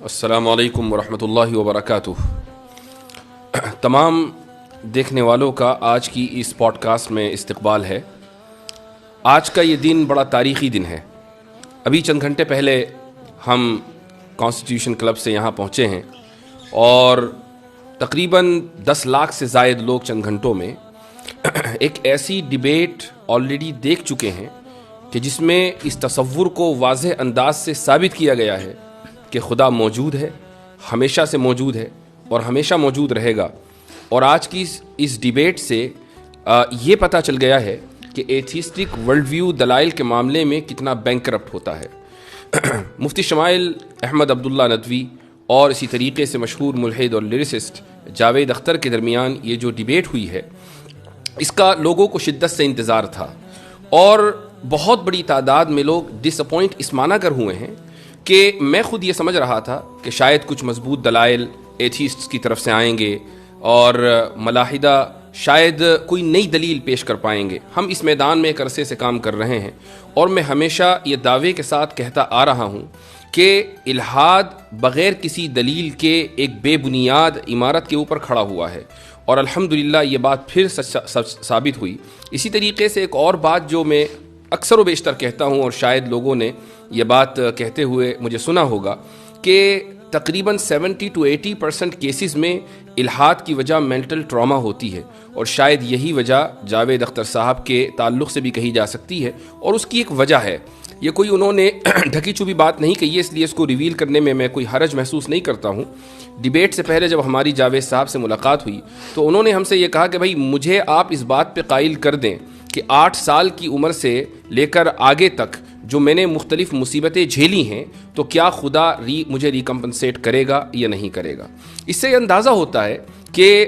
السلام علیکم ورحمۃ اللہ وبرکاتہ۔ تمام دیکھنے والوں کا آج کی اس پوڈ کاسٹ میں استقبال ہے۔ آج کا یہ دن بڑا تاریخی دن ہے۔ ابھی چند گھنٹے پہلے ہم کانسٹیٹیوشن کلب سے یہاں پہنچے ہیں اور تقریباً 10 لاکھ سے زائد لوگ چند گھنٹوں میں ایک ایسی ڈیبیٹ آلریڈی دیکھ چکے ہیں کہ جس میں اس تصور کو واضح انداز سے ثابت کیا گیا ہے کہ خدا موجود ہے، ہمیشہ سے موجود ہے اور ہمیشہ موجود رہے گا۔ اور آج کی اس ڈیبیٹ سے یہ پتہ چل گیا ہے کہ ایتھیسٹک ورلڈ ویو دلائل کے معاملے میں کتنا بینکرپٹ ہوتا ہے۔ مفتی شمائل احمد عبداللہ ندوی اور اسی طریقے سے مشہور ملحد اور لیریسسٹ جاوید اختر کے درمیان یہ جو ڈیبیٹ ہوئی ہے، اس کا لوگوں کو شدت سے انتظار تھا اور بہت بڑی تعداد میں لوگ ڈس اپوائنٹ اس معنی کر ہوئے ہیں کہ میں خود یہ سمجھ رہا تھا کہ شاید کچھ مضبوط دلائل ایتھیسٹس کی طرف سے آئیں گے اور ملاحدہ شاید کوئی نئی دلیل پیش کر پائیں گے۔ ہم اس میدان میں ایک عرصے سے کام کر رہے ہیں اور میں ہمیشہ یہ دعوے کے ساتھ کہتا آ رہا ہوں کہ الحاد بغیر کسی دلیل کے ایک بے بنیاد عمارت کے اوپر کھڑا ہوا ہے، اور الحمدللہ یہ بات پھر ثابت ہوئی۔ اسی طریقے سے ایک اور بات جو میں اکثر و بیشتر کہتا ہوں اور شاید لوگوں نے یہ بات کہتے ہوئے مجھے سنا ہوگا کہ تقریباً 70 to 80% کیسز میں الحاد کی وجہ مینٹل ٹراما ہوتی ہے، اور شاید یہی وجہ جاوید اختر صاحب کے تعلق سے بھی کہی جا سکتی ہے، اور اس کی ایک وجہ ہے۔ یہ کوئی انہوں نے ڈھکی چھپی بات نہیں کہی ہے، اس لیے اس کو ریویل کرنے میں کوئی حرج محسوس نہیں کرتا ہوں۔ ڈیبیٹ سے پہلے جب ہماری جاوید صاحب سے ملاقات ہوئی تو انہوں نے ہم سے یہ کہا کہ بھائی مجھے آپ اس بات پہ قائل کر دیں کہ 8 سال کی عمر سے لے کر آگے تک جو میں نے مختلف مصیبتیں جھیلی ہیں تو کیا خدا مجھے ریکمپنسیٹ کرے گا یا نہیں کرے گا۔ اس سے یہ اندازہ ہوتا ہے کہ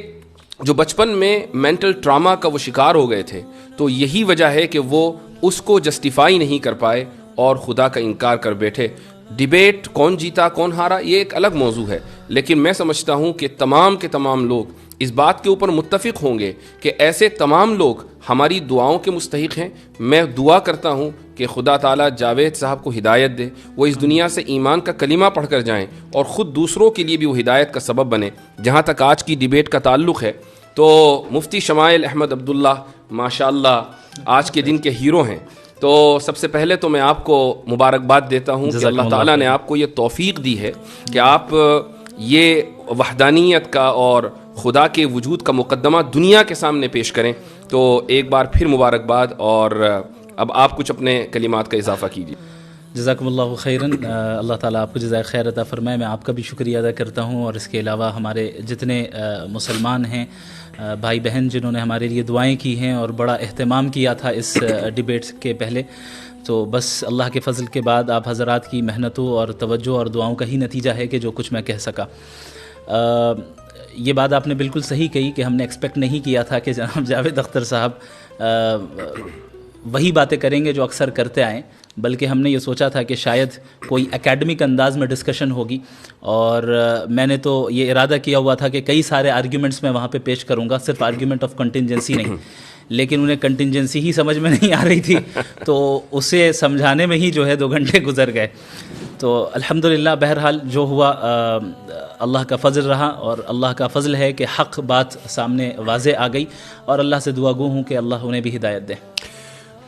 جو بچپن میں مینٹل ٹراما کا وہ شکار ہو گئے تھے تو یہی وجہ ہے کہ وہ اس کو جسٹیفائی نہیں کر پائے اور خدا کا انکار کر بیٹھے۔ ڈیبیٹ کون جیتا کون ہارا یہ ایک الگ موضوع ہے، لیکن میں سمجھتا ہوں کہ تمام کے تمام لوگ اس بات کے اوپر متفق ہوں گے کہ ایسے تمام لوگ ہماری دعاؤں کے مستحق ہیں۔ میں دعا کرتا ہوں کہ خدا تعالیٰ جاوید صاحب کو ہدایت دے، وہ اس دنیا سے ایمان کا کلمہ پڑھ کر جائیں اور خود دوسروں کے لیے بھی وہ ہدایت کا سبب بنے۔ جہاں تک آج کی ڈیبیٹ کا تعلق ہے تو مفتی شمائل احمد عبداللہ ماشاءاللہ آج کے دن کے ہیرو ہیں۔ تو سب سے پہلے تو میں آپ کو مبارکباد دیتا ہوں کہ اللہ تعالیٰ نے آپ کو یہ توفیق دی ہے کہ آپ یہ وحدانیت کا اور خدا کے وجود کا مقدمہ دنیا کے سامنے پیش کریں۔ تو ایک بار پھر مبارکباد، اور اب آپ کچھ اپنے کلمات کا اضافہ کیجیے۔ جزاکم اللہ خیراً، اللہ تعالیٰ آپ کو جزائے خیر عطا فرمائے۔ میں آپ کا بھی شکریہ ادا کرتا ہوں، اور اس کے علاوہ ہمارے جتنے مسلمان ہیں بھائی بہن جنہوں نے ہمارے لیے دعائیں کی ہیں اور بڑا اہتمام کیا تھا اس ڈیبیٹ کے پہلے، تو بس اللہ کے فضل کے بعد آپ حضرات کی محنتوں اور توجہ اور دعاؤں کا ہی نتیجہ ہے کہ جو کچھ میں کہہ سکا۔ یہ بات آپ نے بالکل صحیح کہی کہ ہم نے ایکسپیکٹ نہیں کیا تھا کہ جناب جاوید اختر صاحب وہی باتیں کریں گے جو اکثر کرتے آئیں، بلکہ ہم نے یہ سوچا تھا کہ شاید کوئی اکیڈمک انداز میں ڈسکشن ہوگی، اور میں نے تو یہ ارادہ کیا ہوا تھا کہ کئی سارے آرگیومنٹس میں وہاں پہ پیش کروں گا، صرف آرگیومنٹ آف کنٹینجنسی نہیں، لیکن انہیں کنٹینجنسی ہی سمجھ میں نہیں آ رہی تھی تو اسے سمجھانے میں ہی جو ہے 2 گھنٹے گزر گئے۔ تو الحمدللہ بہرحال جو ہوا اللہ کا فضل رہا، اور اللہ کا فضل ہے کہ حق بات سامنے واضح آ گئی، اور اللہ سے دعا گو ہوں کہ اللہ انہیں بھی ہدایت دے۔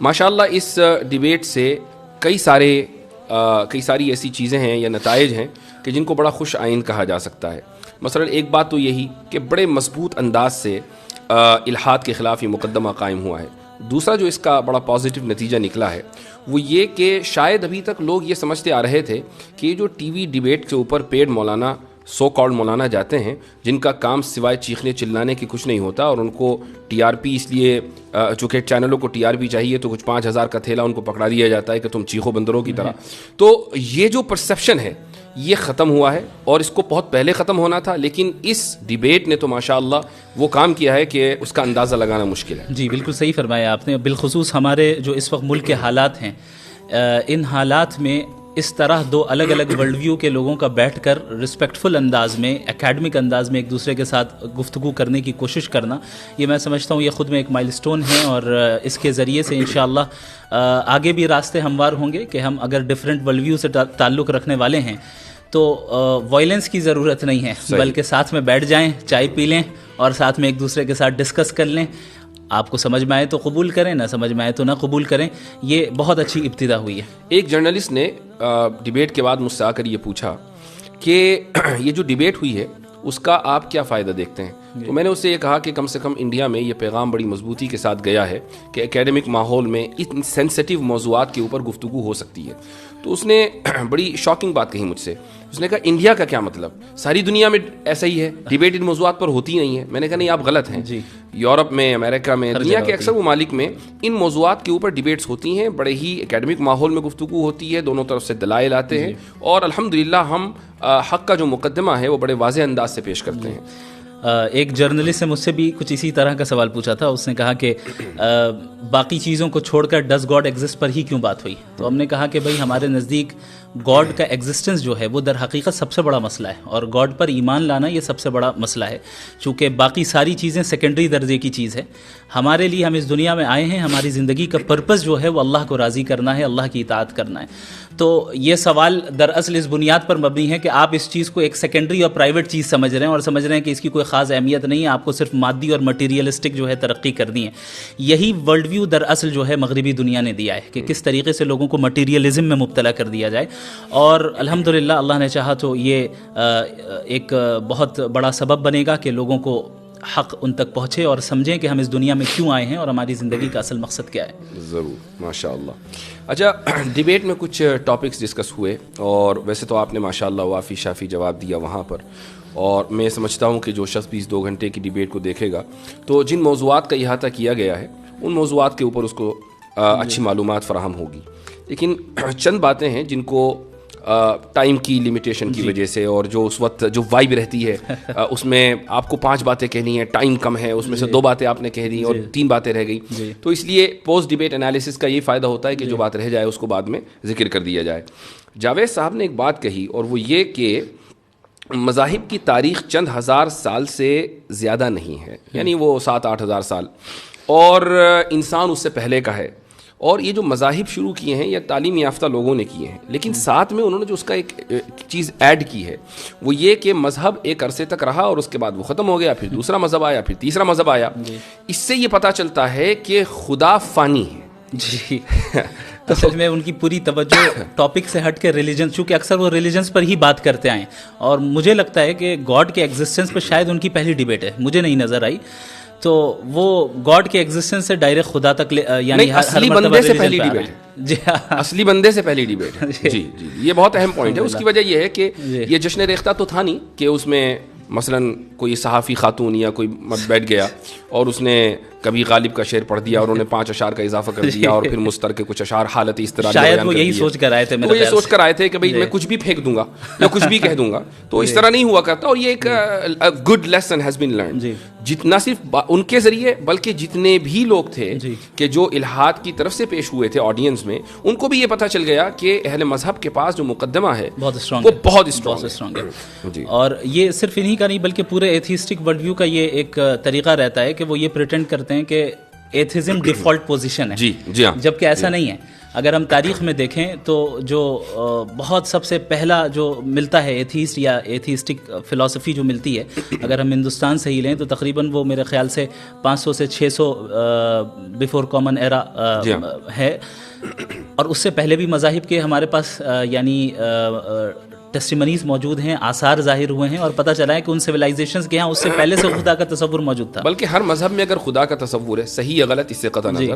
ماشاءاللہ اس ڈیبیٹ سے کئی ساری ایسی چیزیں ہیں یا نتائج ہیں کہ جن کو بڑا خوش آئند کہا جا سکتا ہے۔ مثلا ایک بات تو یہی کہ بڑے مضبوط انداز سے الحاد کے خلاف یہ مقدمہ قائم ہوا ہے۔ دوسرا جو اس کا بڑا پازیٹیو نتیجہ نکلا ہے وہ یہ کہ شاید ابھی تک لوگ یہ سمجھتے آ رہے تھے کہ یہ جو ٹی وی ڈیبیٹ کے اوپر پیڈ مولانا سو کالڈ مولانا جاتے ہیں جن کا کام سوائے چیخنے چلانے کی کچھ نہیں ہوتا، اور ان کو ٹی آر پی اس لیے چونکہ چینلوں کو ٹی آر پی چاہیے تو کچھ 5000 کا تھیلا ان کو پکڑا دیا جاتا ہے کہ تم چیخو بندروں کی طرح۔ تو یہ جو پرسیپشن ہے یہ ختم ہوا ہے، اور اس کو بہت پہلے ختم ہونا تھا، لیکن اس ڈیبیٹ نے تو ماشاءاللہ وہ کام کیا ہے کہ اس کا اندازہ لگانا مشکل ہے۔ جی بالکل صحیح فرمایا آپ نے۔ بالخصوص ہمارے جو اس وقت ملک کے حالات ہیں، ان حالات میں اس طرح 2 الگ الگ ورلڈ ویو کے لوگوں کا بیٹھ کر رسپیکٹفل انداز میں، اکیڈمک انداز میں ایک دوسرے کے ساتھ گفتگو کرنے کی کوشش کرنا، یہ میں سمجھتا ہوں یہ خود میں ایک مائل سٹون ہے، اور اس کے ذریعے سے انشاءاللہ آگے بھی راستے ہموار ہوں گے کہ ہم اگر ڈیفرنٹ ورلڈ ویو سے تعلق رکھنے والے ہیں تو وائلنس کی ضرورت نہیں ہے, بلکہ ساتھ میں بیٹھ جائیں, چائے پی لیں اور ساتھ میں ایک دوسرے کے ساتھ ڈسکس کر لیں. آپ کو سمجھ میں آئے تو قبول کریں, نہ سمجھ میں آئے تو نہ قبول کریں. یہ بہت اچھی ابتدا ہوئی ہے. ایک جرنلسٹ نے ڈیبیٹ کے بعد مجھ سے آ کر یہ پوچھا کہ یہ جو ڈیبیٹ ہوئی ہے اس کا آپ کیا فائدہ دیکھتے ہیں؟ تو میں نے اس سے یہ کہا کہ کم سے کم انڈیا میں یہ پیغام بڑی مضبوطی کے ساتھ گیا ہے کہ اکیڈمک ماحول میں ان سینسٹیو موضوعات کے اوپر گفتگو ہو سکتی ہے. تو اس نے بڑی شاکنگ بات کہی مجھ سے. اس نے کہا انڈیا کا کیا مطلب, ساری دنیا میں ایسا ہی ہے, ڈیبیٹ ان موضوعات پر ہوتی نہیں ہے. میں نے کہا نہیں, آپ غلط ہیں. یورپ میں, امریکہ میں, دنیا کے اکثر ممالک میں ان موضوعات کے اوپر ڈیبیٹس ہوتی ہیں, بڑے ہی اکیڈمک ماحول میں گفتگو ہوتی ہے, دونوں طرف سے دلائل آتے ہیں, اور الحمدللہ ہم حق کا جو مقدمہ ہے وہ بڑے واضح انداز سے پیش کرتے ہیں. ایک جرنلسٹ نے مجھ سے بھی کچھ اسی طرح کا سوال پوچھا تھا. اس نے کہا کہ باقی چیزوں کو چھوڑ کر ڈز گاڈ ایگزسٹ پر ہی کیوں بات ہوئی؟ تو ہم نے کہا کہ بھائی ہمارے نزدیک گاڈ کا ایگزسٹنس جو ہے وہ در حقیقت سب سے بڑا مسئلہ ہے, اور گاڈ پر ایمان لانا یہ سب سے بڑا مسئلہ ہے, چونکہ باقی ساری چیزیں سیکنڈری درجے کی چیز ہے. ہمارے لیے ہم اس دنیا میں آئے ہیں, ہماری زندگی کا پرپس جو ہے وہ اللہ کو راضی کرنا ہے, اللہ کی اطاعت کرنا ہے. تو یہ سوال دراصل اس بنیاد پر مبنی ہے کہ آپ اس چیز کو ایک سیکنڈری اور پرائیویٹ چیز سمجھ رہے ہیں, اور سمجھ رہے ہیں کہ اس کی کوئی خاص اہمیت نہیں ہے, آپ کو صرف مادی اور مٹیریلسٹک جو ہے ترقی کرنی ہے. یہی ورلڈ ویو دراصل جو ہے مغربی دنیا نے دیا ہے کہ کس طریقے سے لوگوں کو مٹیریلزم میں مبتلا کر دیا جائے. اور الحمدللہ اللہ نے چاہا تو یہ ایک بہت بڑا سبب بنے گا کہ لوگوں کو حق ان تک پہنچے اور سمجھیں کہ ہم اس دنیا میں کیوں آئے ہیں اور ہماری زندگی کا اصل مقصد کیا ہے. ضرور, ماشاء اللہ. اچھا, ڈیبیٹ میں کچھ ٹاپکس ڈسکس ہوئے, اور ویسے تو آپ نے ماشاء اللہ وافی شافی جواب دیا وہاں پر, اور میں سمجھتا ہوں کہ جو شخص بھی اس 2 گھنٹے کی ڈیبیٹ کو دیکھے گا تو جن موضوعات کا احاطہ کیا گیا ہے ان موضوعات کے اوپر اس کو اچھی معلومات فراہم ہوگی. لیکن چند باتیں ہیں جن کو ٹائم کی لمیٹیشن کی وجہ سے, اور جو اس وقت جو وائب رہتی ہے اس میں آپ کو 5 باتیں کہنی ہیں, ٹائم کم ہے, اس میں سے 2 باتیں آپ نے کہہ دی اور 3 باتیں رہ گئی, تو اس لیے پوسٹ ڈیبیٹ انالیسس کا یہ فائدہ ہوتا ہے کہ جو بات رہ جائے اس کو بعد میں ذکر کر دیا جائے. جاوید صاحب نے ایک بات کہی, اور وہ یہ کہ مذاہب کی تاریخ چند ہزار سال سے زیادہ نہیں ہے, یعنی وہ 7-8 ہزار سال, اور انسان اس سے پہلے کا ہے. اور یہ جو مذاہب شروع کیے ہیں یہ تعلیم یافتہ لوگوں نے کیے ہیں, لیکن ساتھ میں انہوں نے جو اس کا ایک چیز ایڈ کی ہے وہ یہ کہ مذہب ایک عرصے تک رہا اور اس کے بعد وہ ختم ہو گیا, پھر دوسرا مذہب آیا, پھر تیسرا مذہب آیا. اس سے یہ پتہ چلتا ہے کہ خدا فانی ہے. جی اصل میں ان کی پوری توجہ ٹاپک سے ہٹ کے ریلیجن, چونکہ اکثر وہ ریلیجنس پر ہی بات کرتے آئے, اور مجھے لگتا ہے کہ گاڈ کے ایگزسٹنس پہ شاید ان کی پہلی ڈیبیٹ ہے, مجھے نہیں نظر آئی. تو وہ گاڈ کے ایگزسٹنس سے ڈائریکٹ خدا تک یعنی اصلی بندے سے پہلی ڈیبیٹ ہے. جی, اصلی بندے سے پہلی ڈیبیٹ ہے. جی جی, یہ بہت اہم پوائنٹ ہے. اس کی وجہ یہ ہے کہ یہ جشن ریختہ تو تھا نہیں کہ اس میں مثلا کوئی صحافی خاتون یا کوئی بیٹھ گیا اور اس نے کبھی غالب کا شعر پڑھ دیا اور انہوں نے 5 اشعار کا اضافہ کر دیا, اور پھر مستر کے کچھ اشعار حالت اس طرح شاید وہ یہی سوچ کر آئے تھے, وہ یہ سوچ کر آئے تھے کہ بھئی میں کچھ بھی پھینک دوں گا یا کچھ بھی کہہ دوں گا. تو اس طرح نہیں ہوا کرتا, اور یہ ایک good lesson has been learned. جتنا صرف ان کے ذریعے بلکہ جتنے بھی لوگ تھے کہ جو الہاد کی طرف سے پیش ہوئے تھے آڈینس میں, ان کو بھی یہ پتہ چل گیا کہ اہل مذہب کے پاس جو مقدمہ ہے بہت اسٹرانگ وہ بہت اسٹرانگ ہے. اور یہ صرف انہی کا نہیں بلکہ پورے ایتھیسٹک ورلڈ ویو کا یہ ایک طریقہ رہتا ہے کہ وہ یہ پریٹینڈ کرتے ہیں کہ ایتھیزم ڈیفالٹ پوزیشن ہے. جی ہاں, جبکہ ایسا نہیں ہے. اگر ہم تاریخ میں دیکھیں تو جو بہت سب سے پہلا جو ملتا ہے ایتھیسٹ یا ایتھیسٹک فلسفی جو ملتی ہے, اگر ہم ہندوستان سے ہی لیں تو تقریباً وہ میرے خیال سے 500 سے 600 بیفور کامن ایرا ہے. اور اس سے پہلے بھی مذاہب کے ہمارے پاس یعنی ٹیسٹیمنیز موجود ہیں, آثار ظاہر ہوئے ہیں, اور پتہ چلا ہے کہ ان سویلائزیشنز کے ہاں اس سے پہلے سے خدا کا تصور موجود تھا. بلکہ ہر مذہب میں اگر خدا کا تصور ہے, صحیح یا غلط اس سے قطع نظر,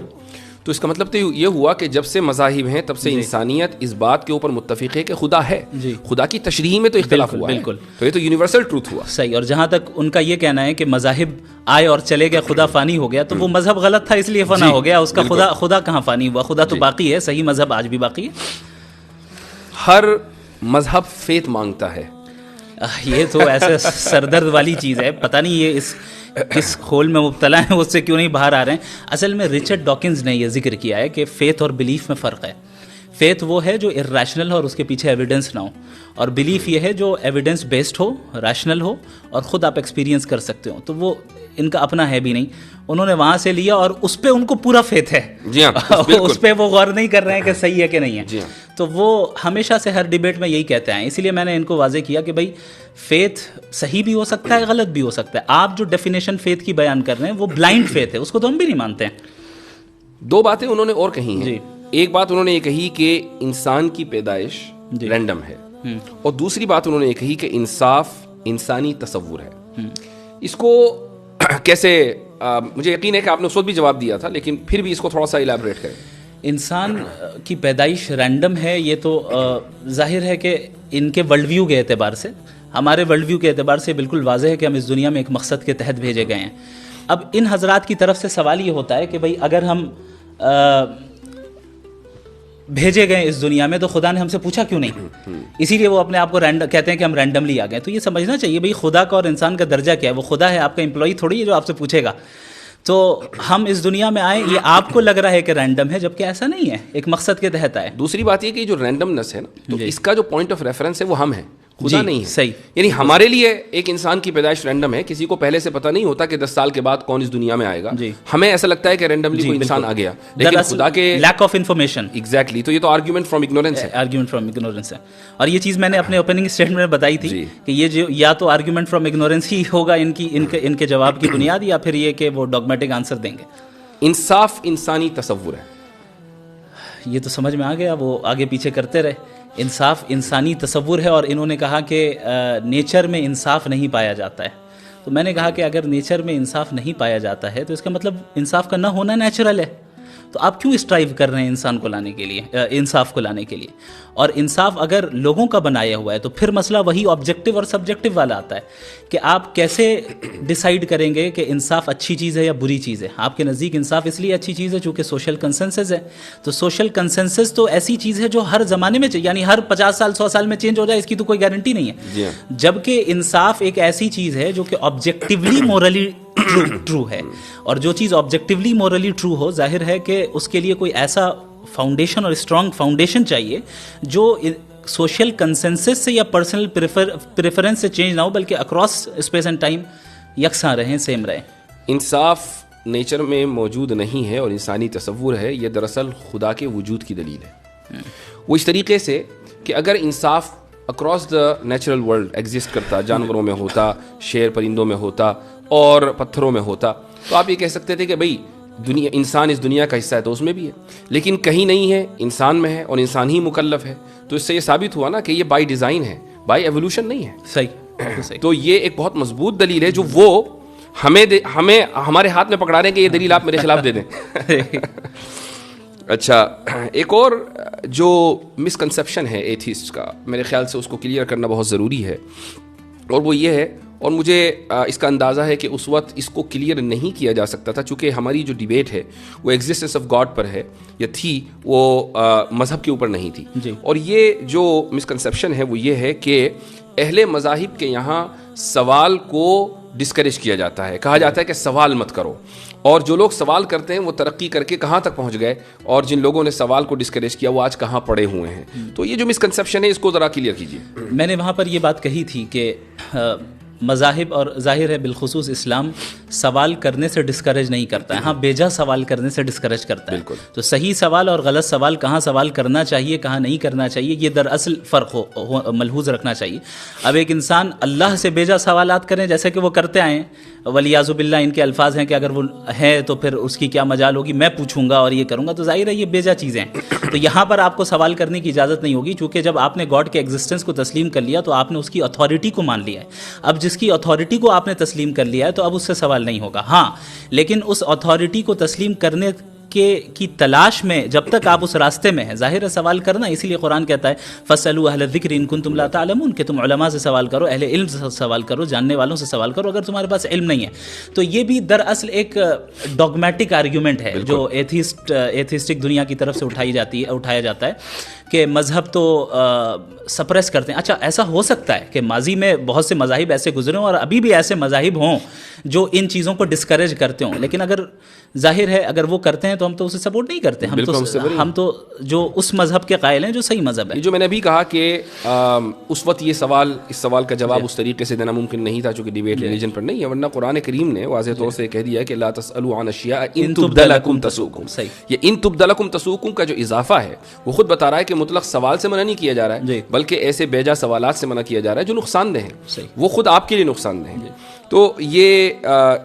تو اس کا مطلب تو یہ ہوا کہ جب سے مذاہب ہیں تب سے انسانیت اس بات کے اوپر متفق ہے کہ خدا ہے. خدا کی تشریح میں تو اختلاف ہوا, بالکل, تو یہ تو یونیورسل ٹروتھ ہوا. صحیح. اور جہاں تک ان کا یہ کہنا ہے کہ مذاہب آئے اور چلے گئے, خدا فانی ہو گیا, تو وہ مذہب غلط تھا اس لیے فنا ہو گیا. اس کا خدا کہاں فانی ہوا, خدا تو باقی ہے, صحیح مذہب آج بھی باقی ہے. ہر مذہب فیت مانگتا ہے. یہ تو ایسے سردرد والی چیز ہے, پتہ نہیں یہ اس کھول میں مبتلا ہیں, اس سے کیوں نہیں باہر آ رہے ہیں. اصل میں ریچرڈ ڈاکنز نے یہ ذکر کیا ہے کہ فیتھ اور بلیف میں فرق ہے. فیتھ وہ ہے جو ارریشنل ہو اور اس کے پیچھے ایویڈنس نہ ہو, اور بلیف یہ ہے جو ایویڈنس بیسڈ ہو, ریشنل ہو, اور خود آپ ایکسپیرینس کر سکتے ہو. تو وہ ان کا اپنا ہے بھی نہیں, انہوں نے وہاں سے لیا اور اس پہ ان کو پورا فیتھ ہے. جی ہاں, اس پہ وہ غور نہیں کر رہے ہیں کہ صحیح ہے کہ نہیں ہے. جی ہاں. تو وہ ہمیشہ سے ہر ڈیبیٹ میں یہی کہتے ہیں, اسی لیے میں نے ان کو واضح کیا کہ بھائی فیتھ صحیح بھی ہو سکتا ہے, غلط بھی ہو سکتا ہے. آپ جو ڈیفینیشن فیتھ کی بیان کر رہے ہیں وہ بلائنڈ فیتھ ہے, اس کو تو ہم بھی نہیں مانتے ہیں. دو باتیں انہوں نے اور کہی ہیں. جی. ایک بات انہوں نے یہ کہی کہ انسان کی پیدائش رینڈم ہے, اور دوسری بات انہوں نے یہ کہی کہ انصاف انسانی تصور ہے. اس کو کیسے, مجھے یقین ہے کہ آپ نے اس وقت بھی جواب دیا تھا, لیکن پھر بھی اس کو تھوڑا سا ایلیبریٹ کریں. انسان کی پیدائش رینڈم ہے, یہ تو ظاہر ہے کہ ان کے ورلڈ ویو کے اعتبار سے, ہمارے ورلڈ ویو کے اعتبار سے بالکل واضح ہے کہ ہم اس دنیا میں ایک مقصد کے تحت بھیجے گئے ہیں. اب ان حضرات کی طرف سے سوال یہ ہوتا ہے کہ بھائی اگر ہم بھیجے گئے اس دنیا میں تو خدا نے ہم سے پوچھا کیوں نہیں؟ اسی لیے وہ اپنے آپ کو کہتے ہیں کہ ہم رینڈملی آ گئے. تو یہ سمجھنا چاہیے بھائی خدا کا اور انسان کا درجہ کیا ہے. وہ خدا ہے, آپ کا امپلائی تھوڑی ہے جو آپ سے پوچھے گا. تو ہم اس دنیا میں آئے, یہ آپ کو لگ رہا ہے کہ رینڈم ہے, جبکہ ایسا نہیں ہے, ایک مقصد کے تحت آئے. دوسری بات یہ کہ جو رینڈمنس ہے نا, تو اس کا جو پوائنٹ آف ریفرنس ہے وہ ہم ہیں, خدا نہیں ہے. صحیح. یعنی ہمارے لیے ایک انسان کی پیدائش رینڈم ہے, کسی کو پہلے سے پتہ نہیں ہوتا کہ 10 سال کے بعد کون اس دنیا میں آئے گا. ہمیں ایسا لگتا ہے کہ رینڈملی کوئی انسان آ گیا, لیکن خدا کے لیک آف انفارمیشن. ایگزیکٹلی. تو یہ تو آرگیومنٹ فرام اگنورینس ہے. آرگیومنٹ فرام اگنورینس ہے. اور یہ چیز میں نے اپنے اوپننگ اسٹیٹمنٹ میں بتائی تھی کہ یہ جو یا تو آرگیومنٹ فرام اگنورینس ہی ہوگا ان کے جواب کی بنیاد, یا پھر یہ کہ وہ ڈاگمیٹک آنسر دیں گے. انصاف انسانی تصور ہے, یہ تو سمجھ میں آ گیا, وہ آگے پیچھے کرتے رہے. انصاف انسانی تصور ہے, اور انہوں نے کہا کہ نیچر میں انصاف نہیں پایا جاتا ہے. تو میں نے کہا کہ اگر نیچر میں انصاف نہیں پایا جاتا ہے تو اس کا مطلب انصاف کا نہ ہونا نیچرل ہے. تو آپ کیوں اسٹرائیو کر رہے ہیں انسان کو لانے کے لیے, انصاف کو لانے کے لیے؟ اور انصاف اگر لوگوں کا بنایا ہوا ہے تو پھر مسئلہ وہی آبجیکٹو اور سبجیکٹو والا آتا ہے کہ آپ کیسے ڈیسائیڈ کریں گے کہ انصاف اچھی چیز ہے یا بری چیز ہے. آپ کے نزدیک انصاف اس لیے اچھی چیز ہے چونکہ سوشل کنسنسس ہے. تو سوشل کنسنسس تو ایسی چیز ہے جو ہر زمانے میں یعنی ہر 50 سال 100 سال میں چینج ہو جائے, اس کی تو کوئی گارنٹی نہیں ہے. جبکہ انصاف ایک ایسی چیز ہے جو کہ آبجیکٹیولی مورلی ٹرو ہے, اور جو چیز آبجیکٹیولی مورلی ٹرو ہو, ظاہر ہے کہ اس کے لیے کوئی ایسا فاؤنڈیشن اور اسٹرانگ فاؤنڈیشن چاہیے جو سوشل کنسنسس سے یا پرسنل پریفرنس سے چینج نہ ہو, بلکہ اکراس اسپیس اینڈ ٹائم یکساں رہیں, سیم رہیں. انصاف نیچر میں موجود نہیں ہے اور انسانی تصور ہے, یہ دراصل خدا کے وجود کی دلیل ہے. وہ اس طریقے سے کہ اگر انصاف across the natural world exist کرتا, جانوروں میں ہوتا, شیر پرندوں میں ہوتا اور پتھروں میں ہوتا, تو آپ یہ کہہ سکتے تھے کہ بھئی انسان اس دنیا کا حصہ ہے تو اس میں بھی ہے, لیکن کہیں نہیں ہے, انسان میں ہے, اور انسان ہی مکلف ہے. تو اس سے یہ ثابت ہوا نا کہ یہ بائی ڈیزائن ہے, بائی ایوولوشن نہیں ہے. صحیح. تو یہ ایک بہت مضبوط دلیل ہے جو وہ ہمیں ہمارے ہاتھ میں پکڑا رہے ہیں کہ یہ دلیل آپ میرے خلاف دے دیں. اچھا, ایک اور جو مسکنسیپشن ہے ایتھیسٹ کا, میرے خیال سے اس کو کلیئر کرنا بہت ضروری ہے, اور وہ یہ ہے, اور مجھے اس کا اندازہ ہے کہ اس وقت اس کو کلیئر نہیں کیا جا سکتا تھا چونکہ ہماری جو ڈیبیٹ ہے وہ ایگزسٹنس آف گاڈ پر ہے یا تھی, وہ مذہب کے اوپر نہیں تھی. اور یہ جو مسکنسیپشن ہے وہ یہ ہے کہ اہل مذاہب کے یہاں سوال کو ڈسکریج کیا جاتا ہے, کہا جاتا ہے کہ سوال مت کرو, اور جو لوگ سوال کرتے ہیں وہ ترقی کر کے کہاں تک پہنچ گئے, اور جن لوگوں نے سوال کو ڈسکریج کیا وہ آج کہاں پڑے ہوئے ہیں. تو یہ جو مسکنسیپشن ہے اس کو ذرا کلیئر کیجیے. میں نے وہاں پر یہ بات کہی تھی کہ مذاہب اور ظاہر ہے بالخصوص اسلام سوال کرنے سے ڈسکریج نہیں کرتا ہے, ہاں بیجا سوال کرنے سے ڈسکریج کرتا ہے. تو صحیح سوال اور غلط سوال, کہاں سوال کرنا چاہیے کہاں نہیں کرنا چاہیے, یہ دراصل فرق ملحوظ رکھنا چاہیے. اب ایک انسان اللہ سے بیجا سوالات کریں جیسے کہ وہ کرتے آئے ہیں, ولیعذ باللہ ان کے الفاظ ہیں کہ اگر وہ ہے تو پھر اس کی کیا مجال ہوگی, میں پوچھوں گا اور یہ کروں گا, تو ظاہر ہے یہ بیجا چیزیں ہیں. تو یہاں پر آپ کو سوال کرنے کی اجازت نہیں ہوگی, چونکہ جب آپ نے گاڈ کے ایگزسٹنس کو تسلیم کر لیا تو آپ نے اس کی اتھارٹی کو مان لیا ہے. اب جس کی اتھارٹی کو آپ نے تسلیم کر لیا ہے تو اب اس سے سوال نہیں ہوگا. ہاں, لیکن اس اتھارٹی کو تسلیم کرنے کی تلاش میں جب تک آپ اس راستے میں ہیں, ظاہر ہے سوال کرنا, اسی لیے قرآن کہتا ہے فَاسْأَلُوا أَهْلَ الذِّكْرِ إِن كُنتُمْ لَا تَعْلَمُونَ, کہ تم علماء سے سوال کرو, اہل علم سے سوال کرو, جاننے والوں سے سوال کرو اگر تمہارے پاس علم نہیں ہے. تو یہ بھی دراصل ایک ڈوگمیٹک آرگیومنٹ ہے جو ایتھیسٹک دنیا کی طرف سے اٹھایا جاتا ہے کہ مذہب تو سپریس کرتے ہیں. اچھا ایسا ہو سکتا ہے کہ ماضی میں بہت سے مذاہب ایسے گزرے ہوں اور ابھی بھی ایسے مذاہب ہوں جو ان چیزوں کو ڈسکریج کرتے ہوں, لیکن اگر ظاہر ہے اگر وہ کرتے ہیں تو ہم تو اسے سپورٹ نہیں کرتے. ہم تو جو اس مذہب کے قائل ہیں جو صحیح مذہب ہے. جو میں نے ابھی کہا کہ اس وقت اس سوال کا جواب اس طریقے سے دینا ممکن نہیں تھا چونکہ ڈیبیٹ ریلیجن پر نہیں ہے, ورنہ قرآن کریم نے واضح طور سے کہہ دیا کہ لا تسألوا عن اشیاء ان تبد لکم تسؤکم. یہ ان تبد لکم تسؤکم کا جو اضافہ ہے وہ خود بتا رہا ہے کہ مطلق سوال سے منع نہیں کیا جا رہا ہے بلکہ ایسے بیجا سوالات سے منع کیا جا رہا ہے جو نقصان دہ ہیں, وہ خود آپ کے لیے نقصان دہ ہیں. تو یہ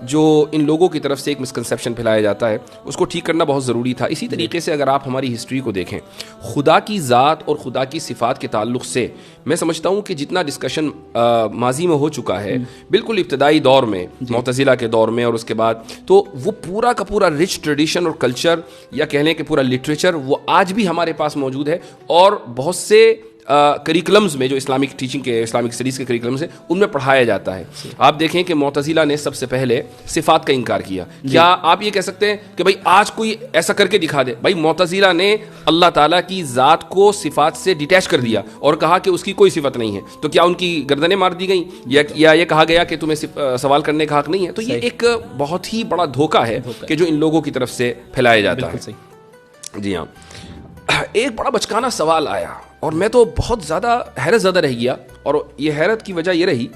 جو ان لوگوں کی طرف سے ایک مسکنسیپشن پھیلایا جاتا ہے اس کو ٹھیک کرنا بہت ضروری تھا. اسی طریقے سے اگر آپ ہماری ہسٹری کو دیکھیں, خدا کی ذات اور خدا کی صفات کے تعلق سے میں سمجھتا ہوں کہ جتنا ڈسکشن ماضی میں ہو چکا ہے بالکل ابتدائی دور میں معتزلہ کے دور میں اور اس کے بعد, تو وہ پورا کا پورا رچ ٹریڈیشن اور کلچر یا کہہ لیں کہ پورا لٹریچر وہ آج بھی ہمارے پاس موجود ہے. اور بہت سے کریکلمز میں جو اسلامک ٹیچنگ کے اسلامک اسٹڈیز کے کریکلمز ہیں ان میں پڑھایا جاتا ہے. آپ دیکھیں کہ معتزلہ نے سب سے پہلے صفات کا انکار کیا. کیا آپ یہ کہہ سکتے ہیں کہ بھائی آج کوئی ایسا کر کے دکھا دے؟ بھائی معتزلہ نے اللہ تعالیٰ کی ذات کو صفات سے ڈیٹیچ کر دیا اور کہا کہ اس کی کوئی صفت نہیں ہے. تو کیا ان کی گردنیں مار دی گئیں یا یہ کہا گیا کہ تمہیں سوال کرنے کا حق نہیں ہے؟ تو یہ ایک بہت ہی بڑا دھوکہ ہے کہ جو ان لوگوں کی طرف سے پھیلایا جاتا ہے. جی ہاں, ایک بڑا بچکانا سوال آیا اور میں تو بہت زیادہ حیرت زدہ رہ گیا, اور یہ حیرت کی وجہ یہ رہی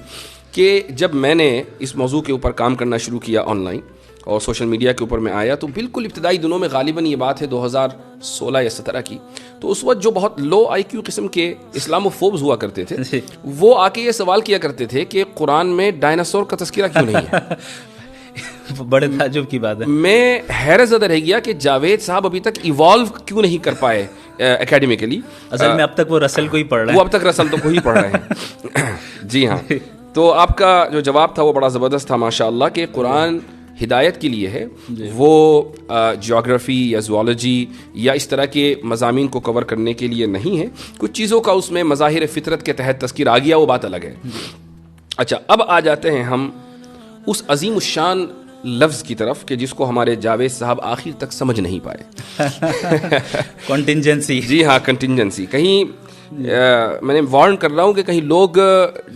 کہ جب میں نے اس موضوع کے اوپر کام کرنا شروع کیا آن لائن اور سوشل میڈیا کے اوپر میں آیا, تو بالکل ابتدائی دنوں میں غالباً یہ بات ہے 2016 یا 17 کی, تو اس وقت جو بہت لو آئی کیو قسم کے اسلاموفوبز ہوا کرتے تھے وہ آ کے یہ سوال کیا کرتے تھے کہ قرآن میں ڈائناسور کا تذکرہ کیوں نہیں ہے. بڑے تعجب کی بات ہے. میں حیرت زدہ رہ گیا کہ جاوید صاحب ابھی تک ایوالو کیوں نہیں کر پائے اکیڈمیکلی. اصل میں اب تک وہ رسل کو ہی پڑھ رہے ہیں. وہ اب تک رسل تو کو ہی پڑھ رہے ہیں. جی ہاں, تو آپ کا جو جواب تھا وہ بڑا زبردست تھا ماشاء اللہ, کہ قرآن ہدایت کے لیے ہے, وہ جیوگرافی یا زوالوجی یا اس طرح کے مضامین کو کور کرنے کے لیے نہیں ہے. کچھ چیزوں کا اس میں مظاہر فطرت کے تحت تذکر آ گیا, وہ بات الگ ہے. اچھا, اب آ جاتے ہیں ہم اس عظیم الشان لفظ کی طرف کہ جس کو ہمارے جاوید صاحب آخر تک سمجھ نہیں پائے. کنٹینجنسی. جی ہاں, کنٹینجنسی. کہیں میں نے وارن کر رہا ہوں کہ کہیں لوگ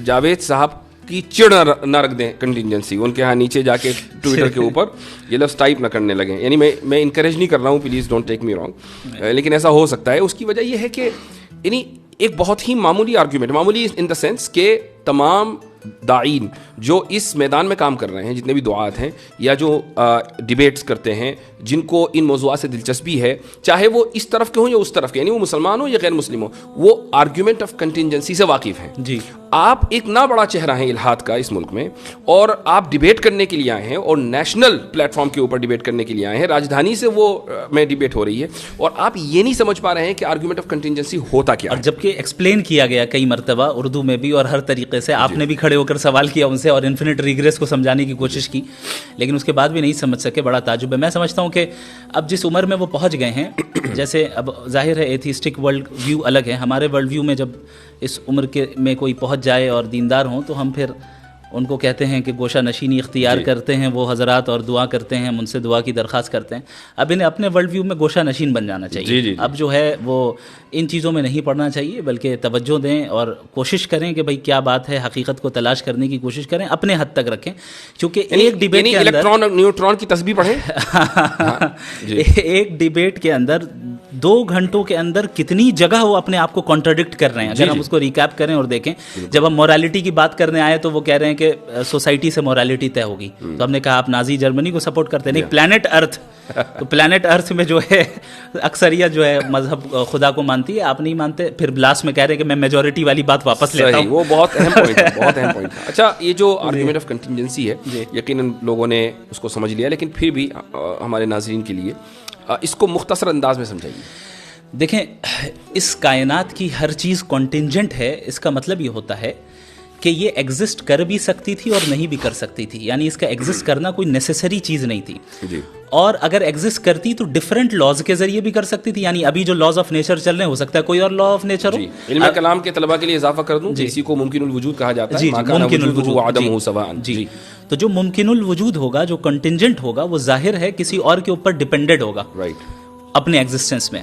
جاوید صاحب کی چڑ نہ رکھ دیں کنٹینجنسی, ان کے ہاں نیچے جا کے ٹویٹر کے اوپر یہ لفظ ٹائپ نہ کرنے لگیں. یعنی میں انکریج نہیں کر رہا ہوں, please don't take me wrong, لیکن ایسا ہو سکتا ہے. اس کی وجہ یہ ہے کہ یعنی ایک بہت ہی معمولی آرگیومنٹ, معمولی ان دا سینس کہ تمام داعین جو اس میدان میں کام کر رہے ہیں, جتنے بھی دعات ہیں یا جو ڈیبیٹس کرتے ہیں, جن کو ان موضوعات سے دلچسپی ہے, چاہے وہ اس طرف کے ہوں یا اس طرف کے, یعنی وہ مسلمان ہوں یا غیر مسلم ہوں, وہ آرگیومنٹ آف کنٹینجنسی سے واقف ہیں. جی, آپ ایک نہ بڑا چہرہ ہیں الہاد کا اس ملک میں, اور آپ ڈیبیٹ کرنے کے لیے آئے ہیں, اور نیشنل پلیٹ فارم کے اوپر ڈیبیٹ کرنے کے لیے آئے ہیں, راجدھانی سے وہ میں ڈیبیٹ ہو رہی ہے, اور آپ یہ نہیں سمجھ پا رہے ہیں کہ آرگیومنٹ آف کنٹینجنسی ہوتا کیا ہے. اور جبکہ ایکسپلین کیا گیا کئی مرتبہ اردو میں بھی اور ہر طریقے سے, آپ نے بھی کھڑے ہو کر سوال کیا ان سے اور انفینٹ ریگریس کو سمجھانے کی کوشش کی, لیکن اس کے بعد بھی نہیں سمجھ سکے. بڑا تعجب ہے. میں سمجھتا ہوں کہ اب جس عمر میں وہ پہنچ گئے ہیں, جیسے اب ظاہر ہے ایتھیسٹک ورلڈ ویو الگ ہے, ہمارے ورلڈ ویو میں جب اس عمر کے میں کوئی پہنچ جائے اور دیندار ہوں تو ہم پھر ان کو کہتے ہیں کہ گوشہ نشینی اختیار کرتے ہیں وہ حضرات, اور دعا کرتے ہیں, ہم ان سے دعا کی درخواست کرتے ہیں. اب انہیں اپنے ورلڈ ویو میں گوشہ نشین بن جانا چاہیے. اب جو ہے وہ ان چیزوں میں نہیں پڑنا چاہیے, بلکہ توجہ دیں اور کوشش کریں کہ بھئی کیا بات ہے, حقیقت کو تلاش کرنے کی کوشش کریں, اپنے حد تک رکھیں. کیونکہ ایک ڈیبیٹ کے اندر الیکٹران اور نیوٹران کی تسبیح پڑھیں. ایک ڈیبیٹ کے اندر 2 گھنٹوں کے اندر کتنی جگہ وہ اپنے آپ کو کانٹراڈکٹ کر رہے ہیں. اگر ہم اس کو ریکیپ کریں اور دیکھیں, جب ہم مورالٹی کی بات کرنے آئے تو وہ کہہ رہے ہیں کہ سوسائٹی سے مورالٹی طے ہوگی, تو ہم نے کہا آپ نازی جرمنی کو سپورٹ کرتے ہیں. نہیں, پلانٹ ارتھ, تو پلانٹ ارتھ میں جو ہے اکثریت جو ہے مذہب خدا کو مانتی ہے, آپ نہیں مانتے. پھر لاسٹ میں کہہ رہے ہیں کہ میں میجورٹی والی بات واپس لیتا ہوں. وہ بہت اہم پوائنٹ ہے, بہت اہم پوائنٹ ہے. اچھا, یہ جو آرگیومنٹ آف کنٹینجنسی ہے یقیناً لوگوں نے اس کو سمجھ لیا, لیکن پھر بھی ہمارے ناظرین کے لیے اس کو مختصر انداز میں سمجھائیے. دیکھیں, اس کائنات کی ہر چیز کنٹینجنٹ ہے. اس کا مطلب یہ ہوتا ہے کہ یہ ایگزسٹ کر بھی سکتی تھی اور نہیں بھی کر سکتی تھی, یعنی اس کا ایگزسٹ کرنا کوئی نیسیسری چیز نہیں تھی. اور اگر ایگزسٹ کرتی تو ڈفرینٹ لاز کے ذریعے بھی کر سکتی تھی. یعنی ابھی جو لاز آف نیچر چل رہے ہیں, ہو سکتا ہے کوئی اور لا آف نیچر ہو. علم کلام کے طلباء کے لیے اضافہ کر دوں, اسی کو ممکن الوجود کہا جاتا ہے. ممکن الوجود. جی, تو جو ممکن الوجود ہوگا, جو کنٹینجنٹ ہوگا, وہ ظاہر ہے کسی اور کے اوپر ڈیپینڈڈ ہوگا اپنے ایگزسٹنس میں.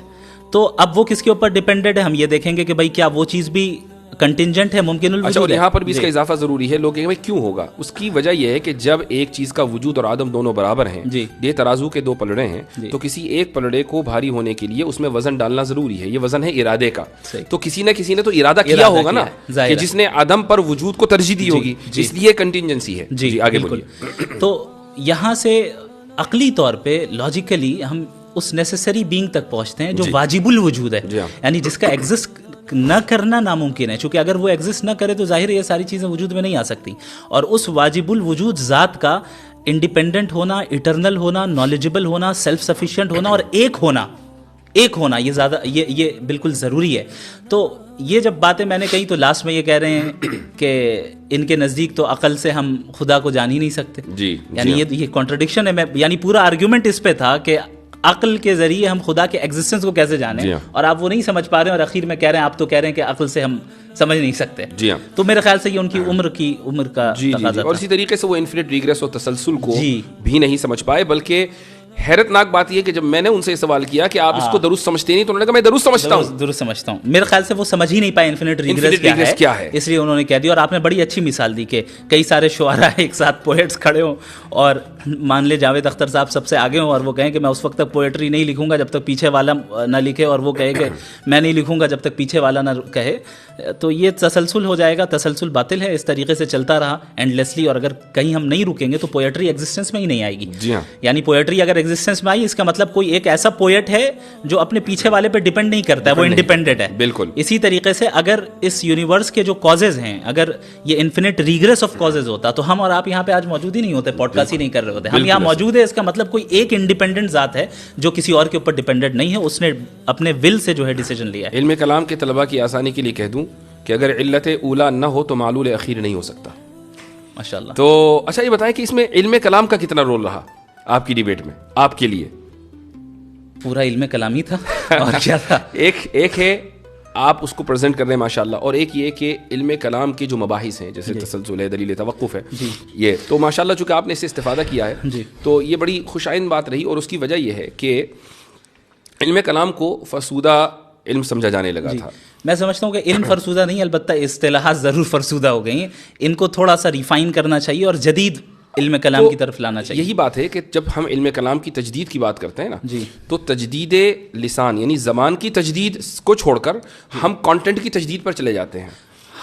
تو اب وہ کس کے اوپر ڈیپینڈنٹ ہے, ہم یہ دیکھیں گے کہ بھائی کیا وہ چیز بھی کنٹینجنٹ ہے, ممکن الوجود ہے. اچھا, اور یہاں پر بھی اس کا اضافہ ضروری ہے. لوگ کہیں گے کیوں ہوگا؟ اس کی وجہ یہ ہے کہ جب ایک چیز کا وجود اور عدم دونوں برابر ہیں, یہ ترازو کے دو پلڑے ہیں, تو کسی ایک پلڑے کو بھاری ہونے کے لیے اس میں وزن ڈالنا ضروری ہے. یہ وزن ہے ارادے کا. تو کسی نہ تو ارادہ کیا ہوگا نا, کہ جس نے عدم پر وجود کو ترجیح دی ہوگی, اس لیے کنٹینجنسی ہے. جی آگے بولیے. تو یہاں سے عقلی طور پہ لاجیکلی ہم اس نیسیسری بینگ تک پہنچتے ہیں جو واجب الوجود ہے, یعنی جس کا ایگزسٹ نہ کرنا ناممکن ہے. چونکہ اگر وہ ایگزسٹ نہ کرے تو ظاہر ہے یہ ساری چیزیں وجود میں نہیں آ سکتی. اور اس واجب الوجود ذات کا انڈیپینڈنٹ ہونا, ایٹرنل ہونا, نالجبل ہونا, سیلف سفیشینٹ ہونا اور ایک ہونا یہ زیادہ یہ بالکل ضروری ہے. تو یہ جب باتیں میں نے کہی تو لاسٹ میں یہ کہہ رہے ہیں کہ ان کے نزدیک تو عقل سے ہم خدا کو جان ہی نہیں سکتے. یعنی یہ کانٹرڈکشن ہے. یعنی پورا آرگیومنٹ اس پہ تھا کہ عقل کے ذریعے ہم خدا کے ایگزسٹنس کو کیسے جانیں, اور آپ وہ نہیں سمجھ پا رہے ہیں, اور اخیر میں کہہ رہے ہیں آپ تو کہہ رہے ہیں کہ عقل سے ہم سمجھ نہیں سکتے. تو میرے خیال سے یہ ان کی عمر کا تقاضا تھا. اور اسی طریقے سے وہ انفینٹ ریگریس اور تسلسل کو بھی نہیں سمجھ پائے. بلکہ حیرت ناک بات یہ کہ جب میں نے ان سے سوال کیا کہ آپ اس کو درست سمجھتے نہیں, تو انہوں نے کہا میں درست سمجھتا ہوں. میرے خیال سے وہ سمجھ ہی نہیں پائے انفینٹ ریگریس کیا ہے, اس لیے انہوں نے کہہ دیا. اور آپ نے بڑی اچھی مثال دی کہ کئی سارے شعراء ایک ساتھ پوئٹس کھڑے ہوں, اور مان لے جاوید اختر صاحب سب سے آگے ہوں, اور وہ کہیں کہ میں اس وقت تک پوئٹری نہیں لکھوں گا جب تک پیچھے والا نہ لکھے, اور وہ کہے کہ میں نہیں لکھوں گا جب تک پیچھے والا نہ کہے. تو یہ تسلسل ہو جائے گا. تسلسل باطل ہے. اس طریقے سے چلتا رہا اینڈلیسلی, اور اگر کہیں ہم نہیں رکیں گے تو پوئٹری ایگزسٹنس میں ہی نہیں آئے گی. یعنی پوئٹری اگر ایگزسٹنس میں آئی, اس کا مطلب کوئی ایک ایسا پوئٹ ہے جو اپنے پیچھے والے پہ ڈیپینڈ نہیں کرتا ہے, وہ انڈیپینڈنٹ ہے. بالکل اسی طریقے سے اگر اس یونیورس کے جو کازز ہیں, اگر یہ انفینٹ ریگریس آف کازز ہوتا تو ہم اور آپ یہاں پہ آج موجود ہی نہیں ہوتے, پوڈ کاسٹ ہی نہیں کر رہے ہوتے. ہم یہاں موجود ہے, اس کا مطلب کوئی ایک انڈیپینڈنٹ ذات ہے جو کسی اور کے اوپر ڈیپینڈنٹ نہیں ہے, اس نے اپنے ول سے جو ہے ڈیسیجن لیا ہے. علم کلام کے طلباء کی آسانی کے لیے کہہ دوں کہ اگر علت اولا نہ ہو تو معلول اخیر نہیں ہو سکتا. ماشاءاللہ. تو اچھا یہ بتائیں کہ اس میں علم کلام کا کتنا رول رہا آپ کی ڈیبیٹ میں, آپ کے لیے؟ پورا علم کلام ہی تھا, اور کیا تھا. ایک ہے آپ اس کو پریزنٹ کر رہے ہیں ماشاءاللہ, اور ایک یہ کہ علم کلام کے جو مباحث ہیں جیسے تسلسل ہے, دلیل توقف ہے, یہ تو ماشاءاللہ چونکہ آپ نے اس سے استفادہ کیا ہے تو یہ بڑی خوش آئند بات رہی. اور اس کی وجہ یہ ہے کہ علم کلام کو فرسودہ علم سمجھا جانے لگا تھا. میں سمجھتا ہوں کہ علم فرسودہ نہیں, البتہ اصطلاحات ضرور فرسودہ ہو گئی ہیں. ان کو تھوڑا سا ریفائن کرنا چاہیے اور جدید علم کلام کی طرف لانا چاہیے. یہی بات ہے کہ جب ہم علم کلام کی تجدید کی بات کرتے ہیں نا, تو تجدید لسان یعنی زبان کی تجدید کو چھوڑ کر ہم کانٹینٹ کی تجدید پر چلے جاتے ہیں.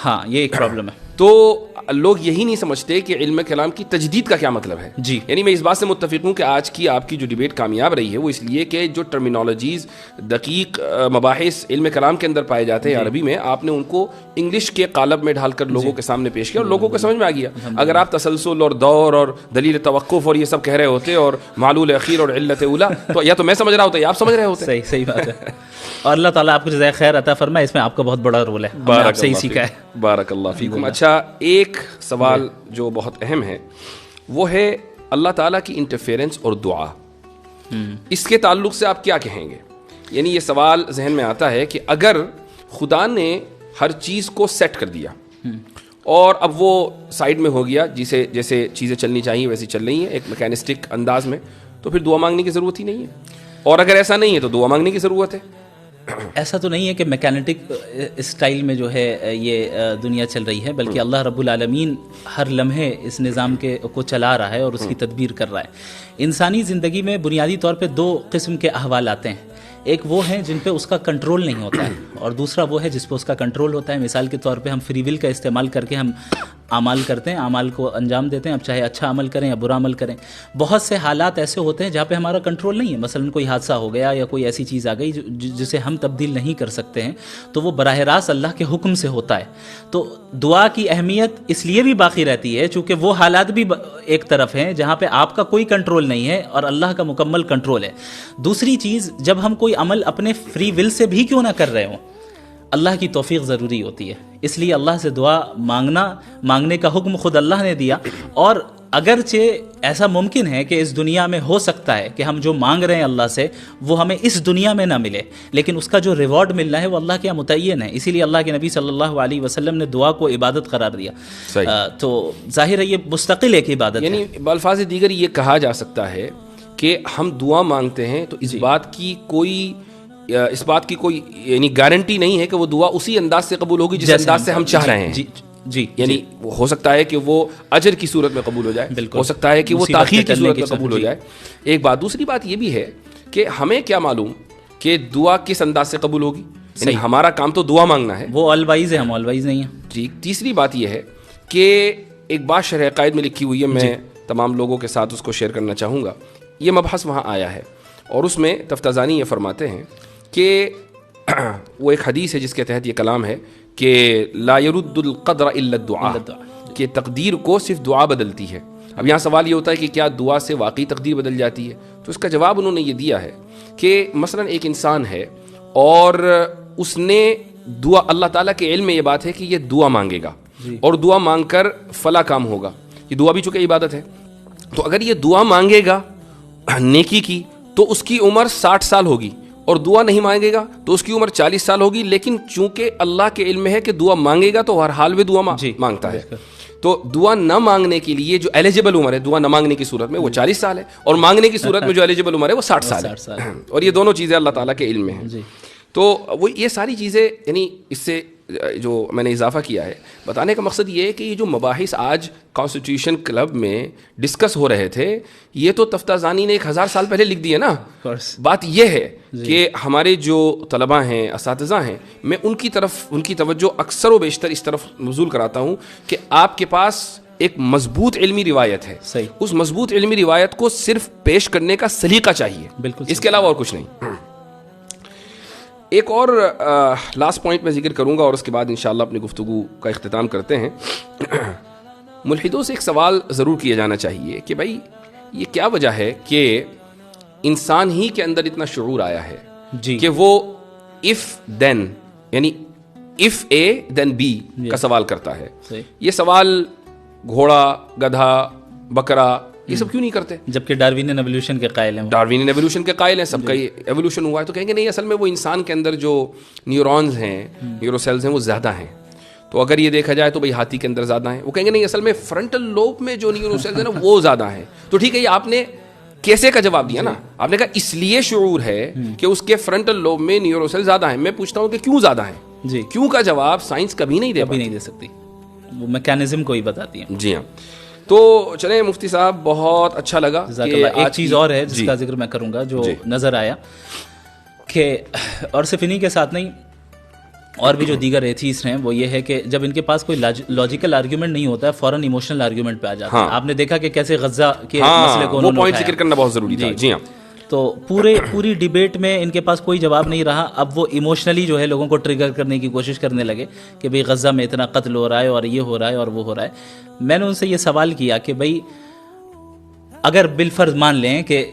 ہاں, یہ ایک پرابلم ہے. تو لوگ یہی نہیں سمجھتے کہ علم کلام کی تجدید کا کیا مطلب ہے. یعنی میں اس بات سے متفق ہوں کہ آج کی آپ کی جو ڈیبیٹ کامیاب رہی ہے وہ اس لیے کہ جو ٹرمینالوجیز دقیق مباحث علم کلام کے اندر پائے جاتے ہیں عربی میں, آپ نے ان کو انگلش کے قالب میں ڈھال کر لوگوں کے سامنے پیش کیا اور لوگوں کو سمجھ میں آ گیا. اگر آپ تسلسل اور دور اور دلیل توقف اور یہ سب کہہ رہے ہوتے اور معلول اخیر اور علت اولا, تو یا تو میں سمجھ رہا ہوتا یا آپ سمجھ رہے ہوتے. صحیح بات ہے. اور اللہ تعالیٰ آپ کو جزائے خیر عطا فرمائے, اس میں آپ کا بہت بڑا رول ہے, ہم نے آپ سے ہی سیکھا ہے. بارک اللہ فیکم. اچھا, ایک سوال جو بہت اہم ہے وہ ہے اللہ تعالیٰ کی انٹرفیرنس اور دعا. اس کے تعلق سے آپ کیا کہیں گے؟ یعنی یہ سوال ذہن میں آتا ہے کہ اگر خدا نے ہر چیز کو سیٹ کر دیا اور اب وہ سائیڈ میں ہو گیا, جیسے چیزیں چلنی چاہیے ویسی چل رہی ہیں ایک میکینسٹک انداز میں, تو پھر دعا مانگنے کی ضرورت ہی نہیں ہے. اور اگر ایسا نہیں ہے تو دعا مانگنے کی ضرورت ہے. ایسا تو نہیں ہے کہ میکینٹک اسٹائل میں جو ہے یہ دنیا چل رہی ہے, بلکہ اللہ رب العالمین ہر لمحے اس نظام کو چلا رہا ہے اور اس کی تدبیر کر رہا ہے. انسانی زندگی میں بنیادی طور پہ دو قسم کے احوال آتے ہیں. ایک وہ ہیں جن پہ اس کا کنٹرول نہیں ہوتا ہے, اور دوسرا وہ ہے جس پہ اس کا کنٹرول ہوتا ہے. مثال کے طور پہ ہم فری ول کا استعمال کر کے ہم اعمال کرتے ہیں, اعمال کو انجام دیتے ہیں, اب چاہے اچھا عمل کریں یا برا عمل کریں. بہت سے حالات ایسے ہوتے ہیں جہاں پہ ہمارا کنٹرول نہیں ہے, مثلا کوئی حادثہ ہو گیا یا کوئی ایسی چیز آ گئی جسے ہم تبدیل نہیں کر سکتے ہیں, تو وہ براہ راست اللہ کے حکم سے ہوتا ہے. تو دعا کی اہمیت اس لیے بھی باقی رہتی ہے چونکہ وہ حالات بھی ایک طرف ہیں جہاں پہ آپ کا کوئی کنٹرول نہیں ہے اور اللہ کا مکمل کنٹرول ہے. دوسری چیز, جب ہم کوئی عمل اپنے فری ول سے بھی کیوں نہ کر رہے ہوں, اللہ کی توفیق ضروری ہوتی ہے. اس لیے اللہ سے دعا مانگنے کا حکم خود اللہ نے دیا. اور اگرچہ ایسا ممکن ہے کہ اس دنیا میں ہو سکتا ہے کہ ہم جو مانگ رہے ہیں اللہ سے وہ ہمیں اس دنیا میں نہ ملے, لیکن اس کا جو ریوارڈ ملنا ہے وہ اللہ کے یہاں متعین ہے. اسی لیے اللہ کے نبی صلی اللہ علیہ وسلم نے دعا کو عبادت قرار دیا. تو ظاہر ہے یہ مستقل ایک عبادت ہے. یعنی بالفاظ دیگر یہ کہا جا سکتا ہے کہ ہم دعا مانگتے ہیں تو اس بات کی کوئی اس بات کی کوئی یعنی گارنٹی نہیں ہے کہ وہ دعا اسی انداز سے قبول ہوگی جس انداز سے ہم چاہ رہے ہیں. جی یعنی ہو سکتا ہے کہ وہ اجر کی صورت میں قبول ہو جائے, ہو سکتا ہے کہ وہ تاخیر کی صورت میں قبول ہو جائے. ایک بات. دوسری بات یہ بھی ہے کہ ہمیں کیا معلوم کہ دعا کس انداز سے قبول ہوگی. یعنی ہمارا کام تو دعا مانگنا ہے, وہ آل وائز ہے, ہم آل وائز نہیں ہیں. جی. تیسری بات یہ ہے کہ ایک بات شرح عقائد میں لکھی ہوئی ہے, میں تمام لوگوں کے ساتھ اس کو شیئر کرنا چاہوں گا. یہ مبحث وہاں آیا ہے اور اس میں تفتازانی یہ فرماتے ہیں کہ وہ ایک حدیث ہے جس کے تحت یہ کلام ہے کہ لا يرد القدر الا الدعاء, کہ تقدیر کو صرف دعا بدلتی ہے. اب یہاں سوال یہ ہوتا ہے کہ کیا دعا سے واقعی تقدیر بدل جاتی ہے؟ تو اس کا جواب انہوں نے یہ دیا ہے کہ مثلا ایک انسان ہے اور اس نے دعا, اللہ تعالیٰ کے علم میں یہ بات ہے کہ یہ دعا مانگے گا اور دعا مانگ کر فلاں کام ہوگا. یہ دعا بھی چونکہ عبادت ہے, تو اگر یہ دعا مانگے گا نیکی کی تو اس کی عمر 60 سال ہوگی, اور دعا نہیں مانگے گا تو اس کی عمر 40 سال ہوگی. لیکن چونکہ اللہ کے علم میں ہے کہ دعا مانگے گا تو ہر حال میں دعا مانگتا ہے, تو دعا نہ مانگنے کے لیے جو ایلیجیبل عمر ہے دعا نہ مانگنے کی صورت میں وہ 40 سال ہے, اور مانگنے کی صورت میں جو ایلیجیبل عمر ہے وہ 60 سال ہے. اور یہ دونوں چیزیں اللہ تعالیٰ کے علم میں ہیں. تو وہ یہ ساری چیزیں یعنی اس سے جو میں نے اضافہ کیا ہے بتانے کا مقصد یہ ہے کہ یہ جو مباحث آج کانسٹیٹیوشن کلب میں ڈسکس ہو رہے تھے یہ تو تفتازانی نے 1000 سال پہلے لکھ دیے نا. بات یہ ہے کہ ہمارے جو طلباء ہیں, اساتذہ ہیں, میں ان کی توجہ اکثر و بیشتر اس طرف مبذول کراتا ہوں کہ آپ کے پاس ایک مضبوط علمی روایت ہے, اس مضبوط علمی روایت کو صرف پیش کرنے کا سلیقہ چاہیے, بالکل اس کے علاوہ اور کچھ نہیں. ایک اور لاسٹ پوائنٹ میں ذکر کروں گا اور اس کے بعد انشاءاللہ اپنی گفتگو کا اختتام کرتے ہیں. ملحدوں سے ایک سوال ضرور کیا جانا چاہیے کہ بھائی یہ کیا وجہ ہے کہ انسان ہی کے اندر اتنا شعور آیا ہے کہ وہ if then یعنی if A then B کا سوال کرتا ہے. یہ سوال گھوڑا, گدھا, بکرا یہ سب کیوں نہیں کرتے؟ جبکہ ڈاروینین ایوولوشن کے قائل ہیں, ڈاروینین ایوولوشن کے قائل ہیں, سب کا ایوولوشن ہوا ہے. تو کہیں گے نہیں, اصل میں وہ انسان کے اندر جو نیورونز ہیں, نیورو سیلز ہیں, وہ زیادہ ہیں. تو اگر یہ دیکھا جائے تو بھئی ہاتھی کے اندر زیادہ ہیں. وہ کہیں گے نہیں, اصل میں فرنٹل لوب میں جو نیورو سیلز ہیں نا وہ زیادہ ہیں. تو ٹھیک ہے, یہ آپ نے کیسے کا جواب دیا نا, آپ نے کہا اس لیے شعور ہے کہ اس کے فرنٹل لوب میں نیورو سیل زیادہ ہیں. میں پوچھتا ہوں کہ کیوں زیادہ ہیں؟ کیوں کا جواب سائنس کبھی نہیں دے سکتی, وہ میکینزم کو ہی بتاتی ہے. جی ہاں. تو چلیں مفتی صاحب, بہت اچھا لگا. ایک چیز اور ہے جس کا ذکر میں کروں گا جو نظر آیا کہ, اور صرف انہی کے ساتھ نہیں اور بھی جو دیگر ایتھیسٹ ہیں, وہ یہ ہے کہ جب ان کے پاس کوئی لاجیکل آرگیومنٹ نہیں ہوتا ہے فوراً ایموشنل آرگیومنٹ پہ آ جاتے ہیں. آپ نے دیکھا کہ کیسے غزہ کے مسئلے کو انہوں نے پوائنٹ ذکر کرنا بہت ضروری تھا. جی ہاں. تو پوری ڈیبیٹ میں ان کے پاس کوئی جواب نہیں رہا. اب وہ ایموشنلی جو ہے لوگوں کو ٹریگر کرنے کی کوشش کرنے لگے کہ بھئی غزہ میں اتنا قتل ہو رہا ہے اور یہ ہو رہا ہے اور وہ ہو رہا ہے. میں نے ان سے یہ سوال کیا کہ بھئی اگر بالفرض مان لیں کہ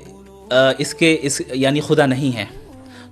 اس یعنی خدا نہیں ہے,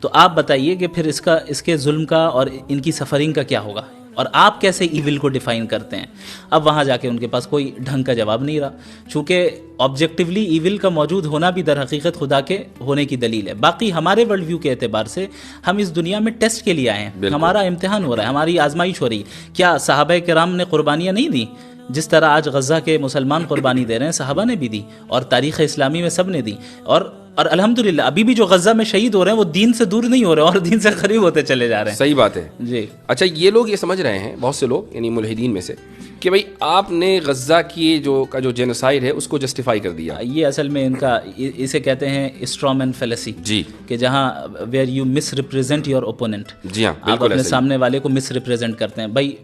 تو آپ بتائیے کہ پھر اس کے ظلم کا اور ان کی سفرنگ کا کیا ہوگا, اور آپ کیسے ایول کو ڈیفائن کرتے ہیں؟ اب وہاں جا کے ان کے پاس کوئی ڈھنگ کا جواب نہیں رہا, چونکہ آبجیکٹیولی ایول کا موجود ہونا بھی در حقیقت خدا کے ہونے کی دلیل ہے. باقی ہمارے ورلڈ ویو کے اعتبار سے ہم اس دنیا میں ٹیسٹ کے لیے آئے ہیں, ہمارا امتحان ہو رہا ہے, ہماری آزمائش ہو رہی ہے. کیا صحابہ کرام نے قربانیاں نہیں دیں؟ جس طرح آج غزہ کے مسلمان قربانی دے رہے ہیں, صحابہ نے بھی دی, اور تاریخ اسلامی میں سب نے دی. اور الحمدللہ ابھی بھی جو غزہ میں شہید ہو رہے ہیں وہ دین سے دور نہیں ہو رہے اور دین سے قریب ہوتے چلے جا رہے ہیں. صحیح بات ہے. جی اچھا, یہ لوگ یہ سمجھ رہے ہیں, بہت سے لوگ یعنی ملحدین میں سے, کہ بھئی آپ نے غزہ کی جو جینوسائیڈ ہے اس کو جسٹیفائی کر دیا. یہ اصل میں ان کا اسے کہتے ہیں اسٹرامین فیلیسی. جی. کہ جہاں where you must represent your opponent. جی ہاں, آپ اپنے سامنے والے کو مس ریپریزنٹ کرتے ہیں. بھائی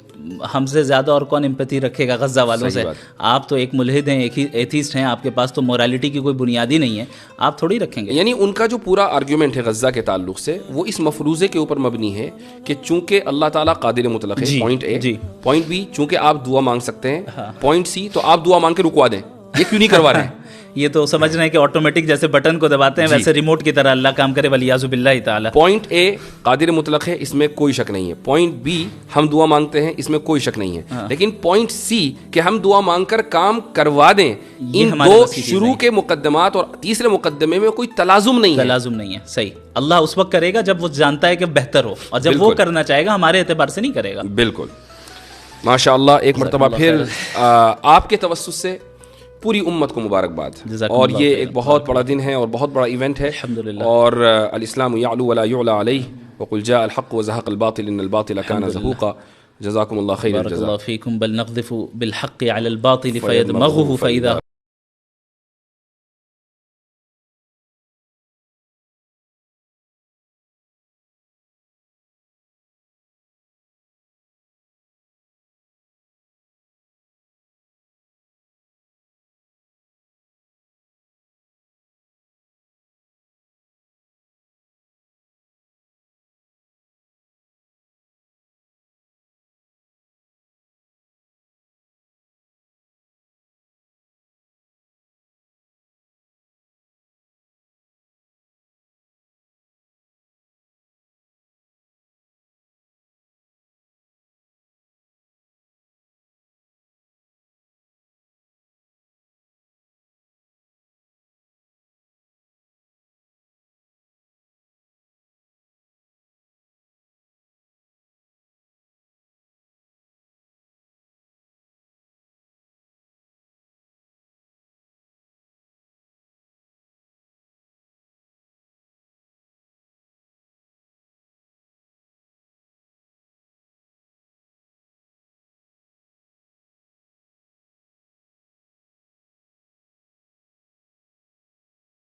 ہم سے زیادہ اور کون امپیتھی رکھے گا غزہ والوں سے؟ آپ تو ایک ملحد ہیں, ایک ہی ایتھیسٹ ہیں, آپ کے پاس تو مورالیٹی کی کوئی بنیاد ہی نہیں ہے, آپ تھوڑی رکھیں گے. یعنی ان کا جو پورا آرگیومنٹ ہے غزہ کے تعلق سے وہ اس مفروضے کے اوپر مبنی ہے کہ چونکہ اللہ تعالیٰ قادر مطلق ہے, پوائنٹ اے. پوائنٹ بی, چونکہ آپ دعا مانگ سکتے ہیں. پوائنٹ سی, تو آپ دعا مانگ کے رکوا دیں. یہ کیوں نہیں کروا رہے ہیں؟ یہ تو سمجھ رہے ہیں کہ آٹومیٹک جیسے بٹن کو دباتے ہیں ویسے ریموٹ کی طرح اللہ کام کرے, ولیعوذ باللہ تعالی. پوائنٹ اے قادر مطلق ہے, اس میں کوئی شک نہیں ہے. پوائنٹ بی ہم دعا مانگتے ہیں, اس میں کوئی شک نہیں ہے. لیکن پوائنٹ سی کہ ہم دعا مانگ کر کام کروا دیں, ان دو شروع کے مقدمات اور تیسرے مقدمے میں کوئی تلازم نہیں ہے. صحیح. اللہ اس وقت کرے گا جب وہ جانتا ہے کہ بہتر ہو, اور جب وہ کرنا چاہے گا ہمارے اعتبار سے نہیں کرے گا. بالکل. ماشاء اللہ. ایک مرتبہ پھر آپ کے توسط سے پوری امت کو مبارکباد. جزاکم اور اللہ یہ خیر. ایک بہت بڑا دن ہے اور بہت بڑا ایونٹ ہے. الحمدللہ. اور الاسلام یعلو ولا یعلی علیہ وقل جاء الحق وزهق الباطل ان الباطل كان زهوقا. جزاکم اللہ خیر بارک الجزاء. اللہ فیکم. بل نقذف بالحق على الباطل فیدمغه فإذا